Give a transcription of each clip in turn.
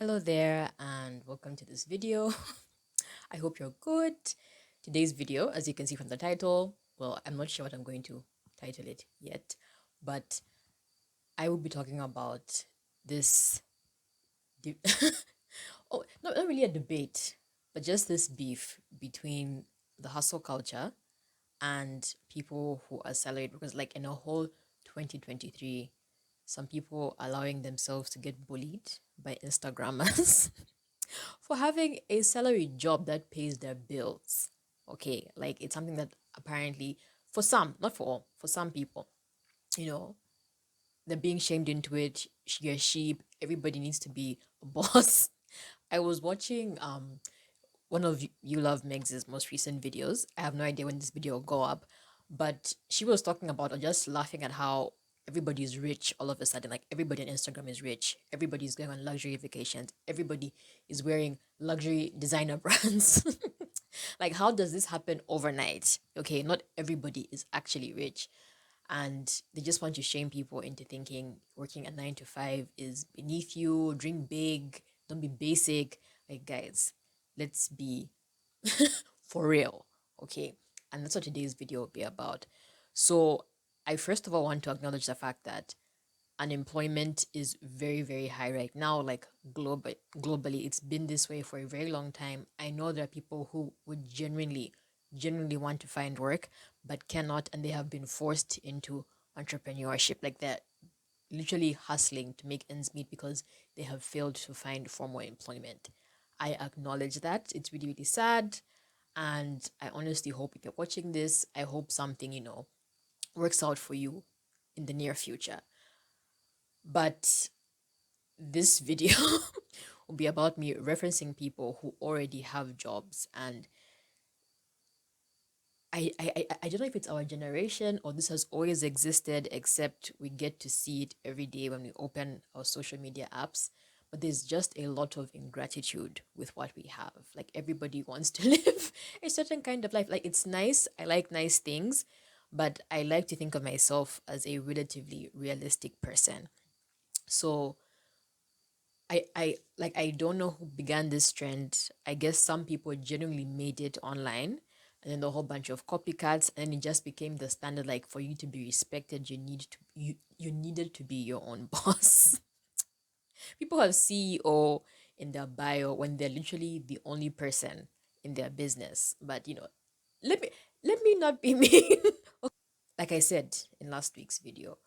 Hello there, and welcome to this video. I hope you're good. Today's video, as you can see from the title, well, I'm not sure what I'm going to title it yet, but I will be talking about this. De- oh, not really a debate, but just this beef between the hustle culture and people who are salaried. Because, like, in a whole 2023, some people allowing themselves to get bullied by Instagrammers for having a salary job that pays their bills. Okay, like it's something that apparently, for some, not for all, for some people, you know, they're being shamed into it. She or sheep, everybody needs to be a boss. I was watching one of You Love Meg's most recent videos. I have no idea when this video will go up, but she was talking about or just laughing at how everybody's rich all of a sudden. Like everybody on Instagram is rich. Everybody's going on luxury vacations. Everybody is wearing luxury designer brands. Like, how does this happen overnight? Okay, not everybody is actually rich. And they just want to shame people into thinking working a 9 to 5 is beneath you. Dream big, don't be basic. Like, guys, let's be for real. Okay. And that's what today's video will be about. So, I first of all want to acknowledge the fact that unemployment is very, very high right now. Like, globally, it's been this way for a very long time. I know there are people who would genuinely want to find work but cannot, and they have been forced into entrepreneurship. Like, they're literally hustling to make ends meet because they have failed to find formal employment. I acknowledge that. It's really, really sad. And I honestly hope, if you're watching this, I hope something, works out for you in the near future. But this video will be about me referencing people who already have jobs. And I don't know if it's our generation or this has always existed, except we get to see it every day when we open our social media apps. But there's just a lot of ingratitude with what we have. Like, everybody wants to live a certain kind of life. Like, it's nice. I like nice things, but I like to think of myself as a relatively realistic person. So I don't know who began this trend. I guess some people genuinely made it online, and then a whole bunch of copycats, and it just became the standard. Like, for you to be respected, you needed to be your own boss. People have CEO in their bio when they're literally the only person in their business. But let me let me not be mean. Like I said in last week's video,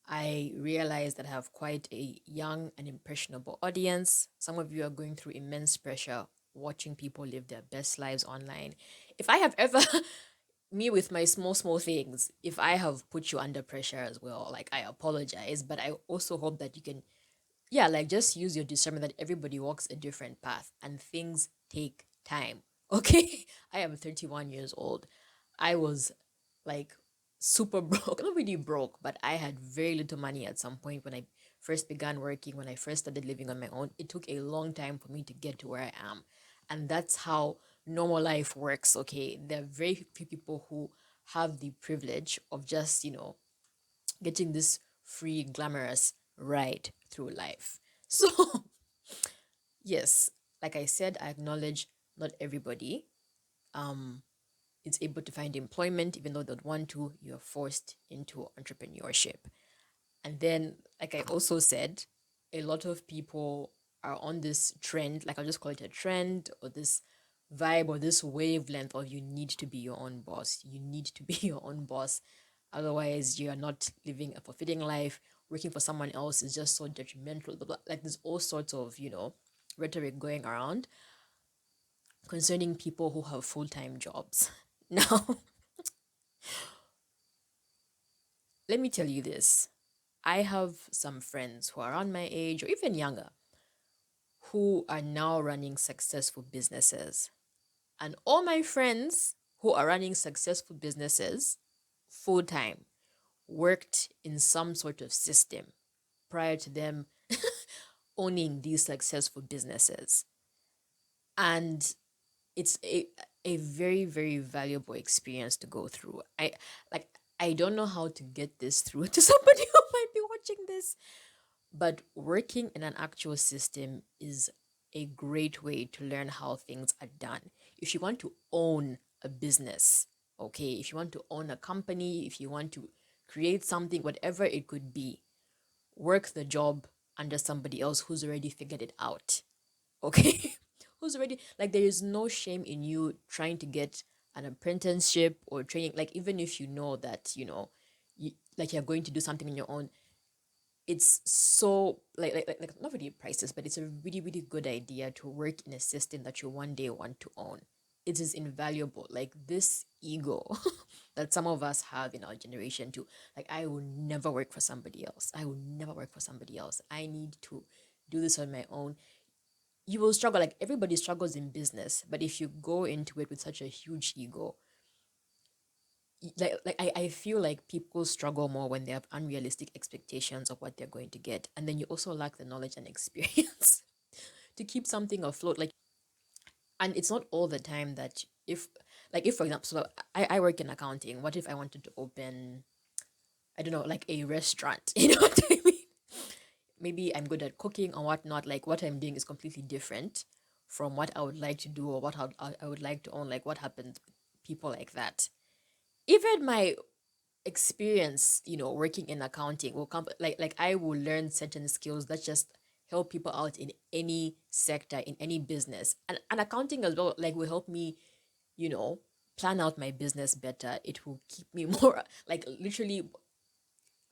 I realize that I have quite a young and impressionable audience. Some of you are going through immense pressure watching people live their best lives online. If I have ever, me with my small things, if I have put you under pressure as well, like, I apologize, but I also hope that you can, yeah, like, just use your discernment that everybody walks a different path and things take time. Okay? I am 31 years old. I was like super broke, not really broke, but I had very little money at some point when I first began working, when I first started living on my own. It took a long time for me to get to where I am. And that's how normal life works, okay? There are very few people who have the privilege of just, getting this free, glamorous ride through life. So, yes, like I said, I acknowledge not everybody um is able to find employment. Even though they'd want to, you're forced into entrepreneurship. And then, like I also said, a lot of people are on this trend, like I'll just call it a trend, or this vibe, or this wavelength of you need to be your own boss. You need to be your own boss. Otherwise, you are not living a fulfilling life. Working for someone else is just so detrimental. Blah, blah. Like, there's all sorts of, rhetoric going around concerning people who have full-time jobs. Now, let me tell you this. I have some friends who are around my age or even younger who are now running successful businesses. And all my friends who are running successful businesses full time worked in some sort of system prior to them owning these successful businesses. And it's a very, very valuable experience to go through. I don't know how to get this through to somebody who might be watching this, But working in an actual system is a great way to learn how things are done. If you want to own a business, okay, if you want to own a company, if you want to create something, whatever it could be, work the job under somebody else who's already figured it out, okay? Who's already, like, there is no shame in you trying to get an apprenticeship or training. Like, even if you know that, like you're going to do something on your own, it's so like not really priceless, but it's a really really good idea to work in a system that you one day want to own. It is invaluable. Like this ego that some of us have in our generation too. Like I will never work for somebody else. I will never work for somebody else. I need to do this on my own. You will struggle. Like everybody struggles in business, but if you go into it with such a huge ego, I feel like people struggle more when they have unrealistic expectations of what they're going to get, and then you also lack the knowledge and experience to keep something afloat. Like, and it's not all the time that if for example, so I work in accounting. What if I wanted to open, I don't know, like a restaurant? You know what I mean? Maybe I'm good at cooking or whatnot. Like what I'm doing is completely different from what I would like to do or what I would like to own. Like what happens with people like that. Even my experience, working in accounting will come, like I will learn certain skills that just help people out in any sector, in any business. And accounting as well, like will help me, you know, plan out my business better. It will keep me more, like literally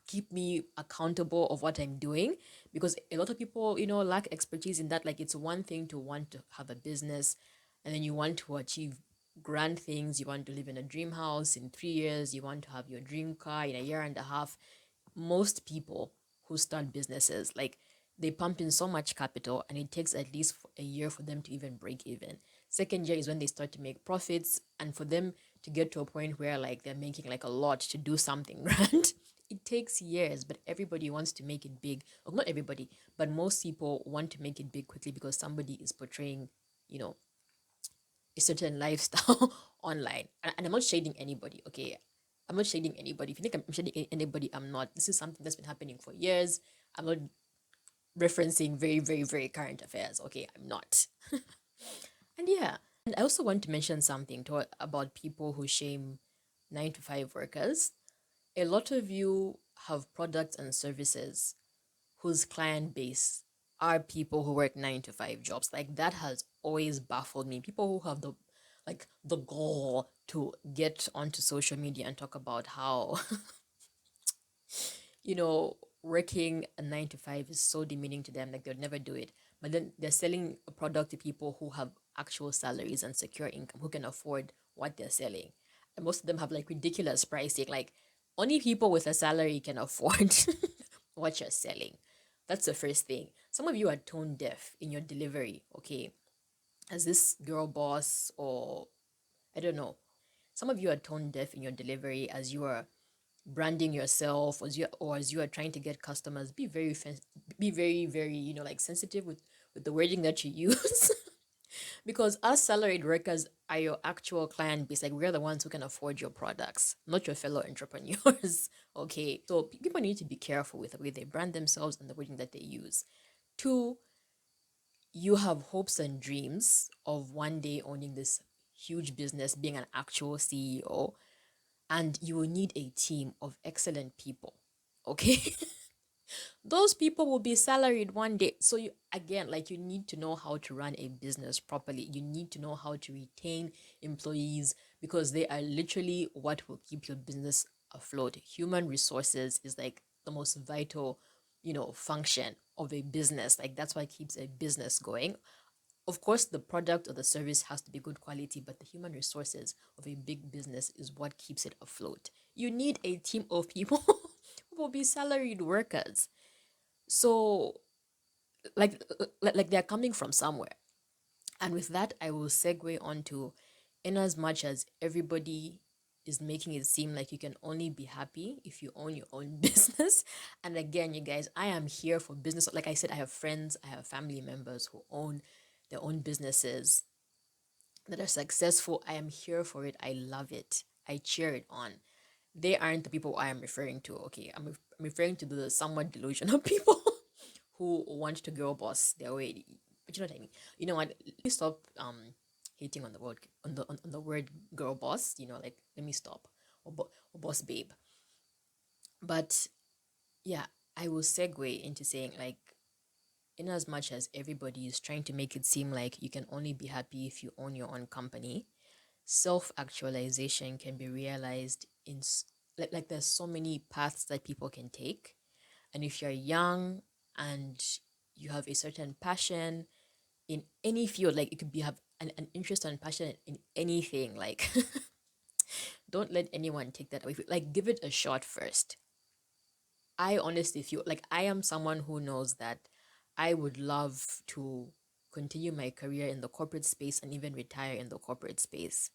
keep me accountable of what I'm doing, because a lot of people, lack expertise in that. Like it's one thing to want to have a business and then you want to achieve grand things. You want to live in a dream house in 3 years, you want to have your dream car in a year and a half. Most people who start businesses, like they pump in so much capital and it takes at least a year for them to even break even. Second year is when they start to make profits, and for them to get to a point where like they're making like a lot to do something grand, it takes years. But everybody wants to make it big. Well, not everybody, but most people want to make it big quickly because somebody is portraying, you know a certain lifestyle online. And I'm not shading anybody, okay? I'm not shading anybody. If you think I'm shading anybody, I'm not. This is something that's been happening for years. I'm not referencing very, very, very current affairs, okay? I'm not. And yeah, and I also want to mention something about people who shame 9 to 5 workers. A lot of you have products and services whose client base are people who work 9 to 5 jobs. Like that has always baffled me. People who have the goal to get onto social media and talk about how working a 9 to 5 is so demeaning to them, like they'll never do it. But then they're selling a product to people who have actual salaries and secure income, who can afford what they're selling. And most of them have like ridiculous pricing. Like only people with a salary can afford what you're selling. That's the first thing. Some of you are tone deaf in your delivery, okay? As this girl boss, or I don't know. Some of you are tone deaf in your delivery as you are branding yourself, as you are trying to get customers. Be very very like sensitive with the wording that you use. Because us salaried workers are your actual client base. Like we're the ones who can afford your products, not your fellow entrepreneurs. Okay, so people need to be careful with the way they brand themselves and the wording that they use. Two, you have hopes and dreams of one day owning this huge business, being an actual CEO, and you will need a team of excellent people. Okay. Those people will be salaried one day. So you, again, like you need to know how to run a business properly. You need to know how to retain employees, because they are literally what will keep your business afloat. Human resources is like the most vital, function of a business. Like that's what keeps a business going. Of course, the product or the service has to be good quality, but the human resources of a big business is what keeps it afloat. You need a team of people who will be salaried workers. So, like they're coming from somewhere. And with that, I will segue on to, in as much as everybody is making it seem like you can only be happy if you own your own business. And again, you guys, I am here for business. Like I said, I have friends, I have family members who own their own businesses that are successful. I am here for it. I love it. I cheer it on. They aren't the people I am referring to. Okay, I'm referring to the somewhat delusional people who want to girl boss their way. But you know what I mean? You know what? Let me stop hating on the word on the word girl boss. Like let me stop or boss babe. But yeah, I will segue into saying like, in as much as everybody is trying to make it seem like you can only be happy if you own your own company, self-actualization can be realized in like there's so many paths that people can take. And if you're young and you have a certain passion in any field, like it could be have an interest and passion in anything, like don't let anyone take that away. Like give it a shot first. I honestly feel like I am someone who knows that I would love to continue my career in the corporate space and even retire in the corporate space.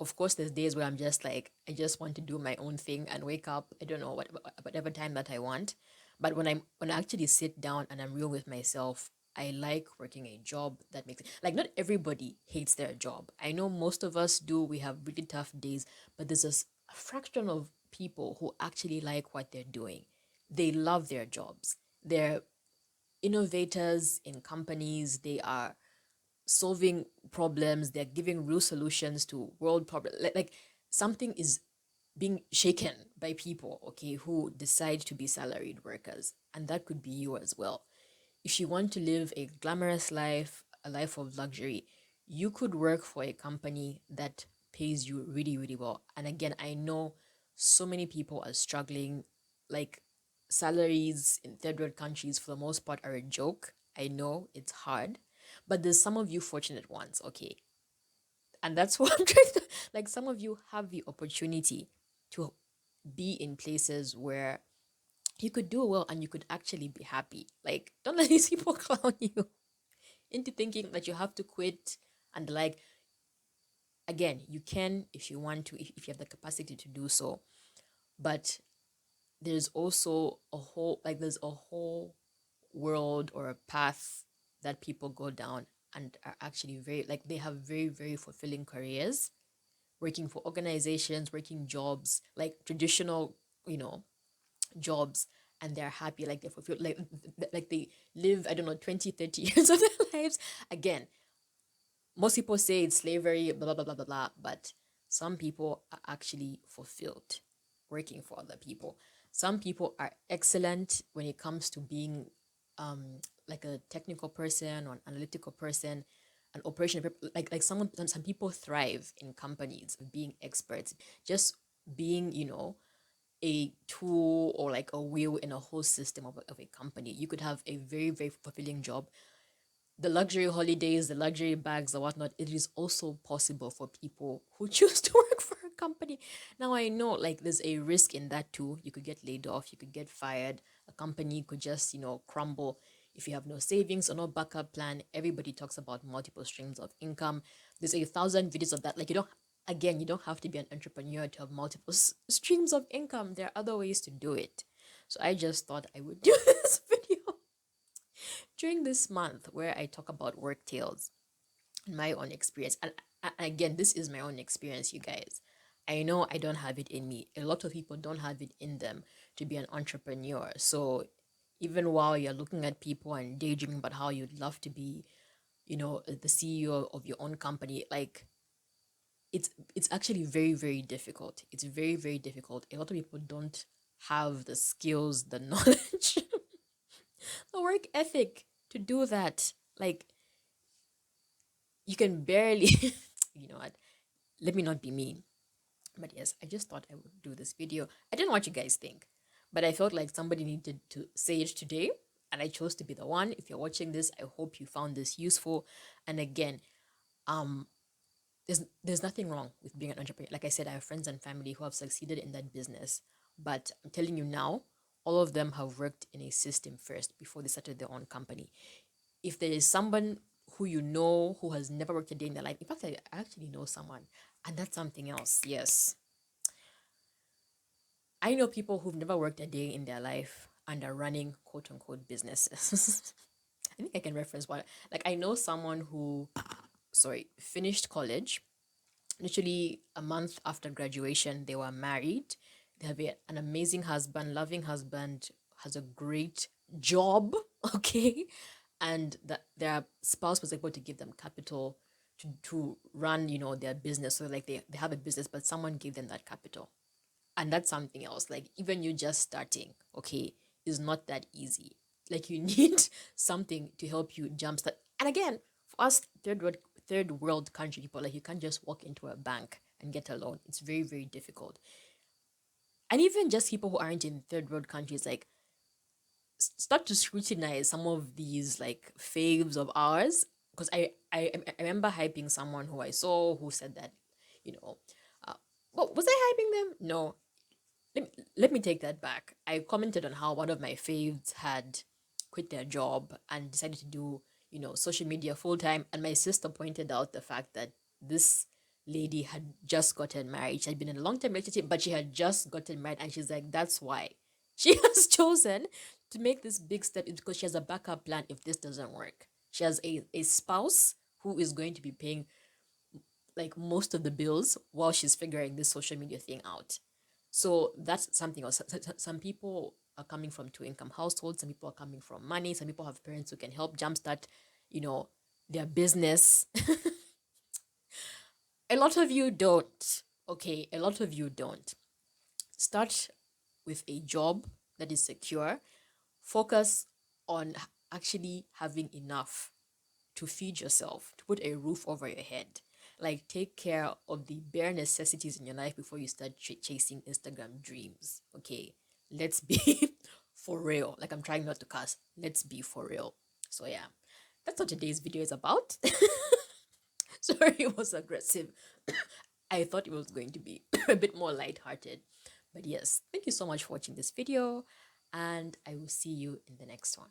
Of course, there's days where I'm just like, I just want to do my own thing and wake up, I don't know, whatever time that I want. But when I actually sit down and I'm real with myself, I like working a job that makes like not everybody hates their job. I know most of us do. We have really tough days, but there's a fraction of people who actually like what they're doing. They love their jobs. They're innovators in companies. They are solving problems. They're giving real solutions to world problems. Like something is being shaken by people, okay, who decide to be salaried workers. And that could be you as well. If you want to live a glamorous life, a life of luxury, you could work for a company that pays you really, really well. And again, I know so many people are struggling. Like salaries in third world countries, for the most part, are a joke. I know it's hard, but there's some of you fortunate ones, okay? And that's what I'm trying to like. Some of you have the opportunity to be in places where you could do well and you could actually be happy. Like, don't let these people clown you into thinking that you have to quit. And like, again, you can if you want to, if you have the capacity to do so. But there's also there's a whole world or a path that people go down and are actually very, like, they have very, very fulfilling careers, working for organizations, working jobs, like traditional, you know, jobs, and they're happy, like they're fulfilled, like they live, I don't know, 20, 30 years of their lives. Again, most people say it's slavery, blah, blah, blah, blah, blah, but some people are actually fulfilled working for other people. Some people are excellent when it comes to being like a technical person or an analytical person, an operation, like some people thrive in companies being experts, just being, you know, a tool or like a wheel in a whole system of a company. You could have a very, very fulfilling job. The luxury holidays, the luxury bags, or whatnot, it is also possible for people who choose to work for a company. Now, I know like there's a risk in that too. You could get laid off, you could get fired, a company could just, you know, crumble. If you have no savings or no backup plan, everybody talks about multiple streams of income. There's 1,000 videos of that. Like, you don't, again, you don't have to be an entrepreneur to have multiple streams of income. There are other ways to do it. So I just thought I would do this video during this month where I talk about work tales and my own experience. And again, this is my own experience, you guys. I know I don't have it in me. A lot of people don't have it in them to be an entrepreneur. So even while you're looking at people and daydreaming about how you'd love to be, you know, the CEO of your own company, like it's actually very, very difficult. It's very, very difficult. A lot of people don't have the skills, the knowledge, the work ethic to do that. Like you can barely you know what? Let me not be mean. But yes, I just thought I would do this video. I didn't know what you guys think, but I felt like somebody needed to say it today, and I chose to be the one. If you're watching this, I hope you found this useful. And again, um, there's nothing wrong with being an entrepreneur. Like I said, I have friends and family who have succeeded in that business, but I'm telling you now, all of them have worked in a system first before they started their own company. If there is someone who you know who has never worked a day in their life, in fact, I actually know someone, and that's something else. Yes, I know people who've never worked a day in their life and are running quote unquote businesses. I think I can reference one. Like, I know someone who, sorry, finished college. Literally a month after graduation, they were married. They have an amazing husband, loving husband, has a great job. okay, and that their spouse was able to give them capital to run, their business. So like they have a business, but someone gave them that capital. And that's something else. Like even you just starting, okay, is not that easy. Like you need something to help you jumpstart. And again, for us third world country people, like you can't just walk into a bank and get a loan. It's very, very difficult. And even just people who aren't in third world countries, like start to scrutinize some of these like faves of ours. Because I remember hyping someone who I saw who said that, you know, uh, well, was I hyping them? No, let me take that back. I commented on how one of my faves had quit their job and decided to do, social media full time. And my sister pointed out the fact that this lady had just gotten married. She had been in a long term relationship, but she had just gotten married. And she's like, that's why she has chosen to make this big step, is because she has a backup plan if this doesn't work. She has a spouse who is going to be paying like most of the bills while she's figuring this social media thing out. So that's something else. Some people are coming from two income households. Some people are coming from money. Some people have parents who can help jumpstart, you know, their business. A lot of you don't. Okay, a lot of you don't. Start with a job that is secure. Focus on actually having enough to feed yourself, to put a roof over your head. Like, take care of the bare necessities in your life before you start chasing Instagram dreams. Okay, let's be for real. Like, I'm trying not to cuss. Let's be for real. So, yeah, that's what today's video is about. Sorry, it was aggressive. I thought it was going to be a bit more lighthearted. But yes, thank you so much for watching this video, and I will see you in the next one.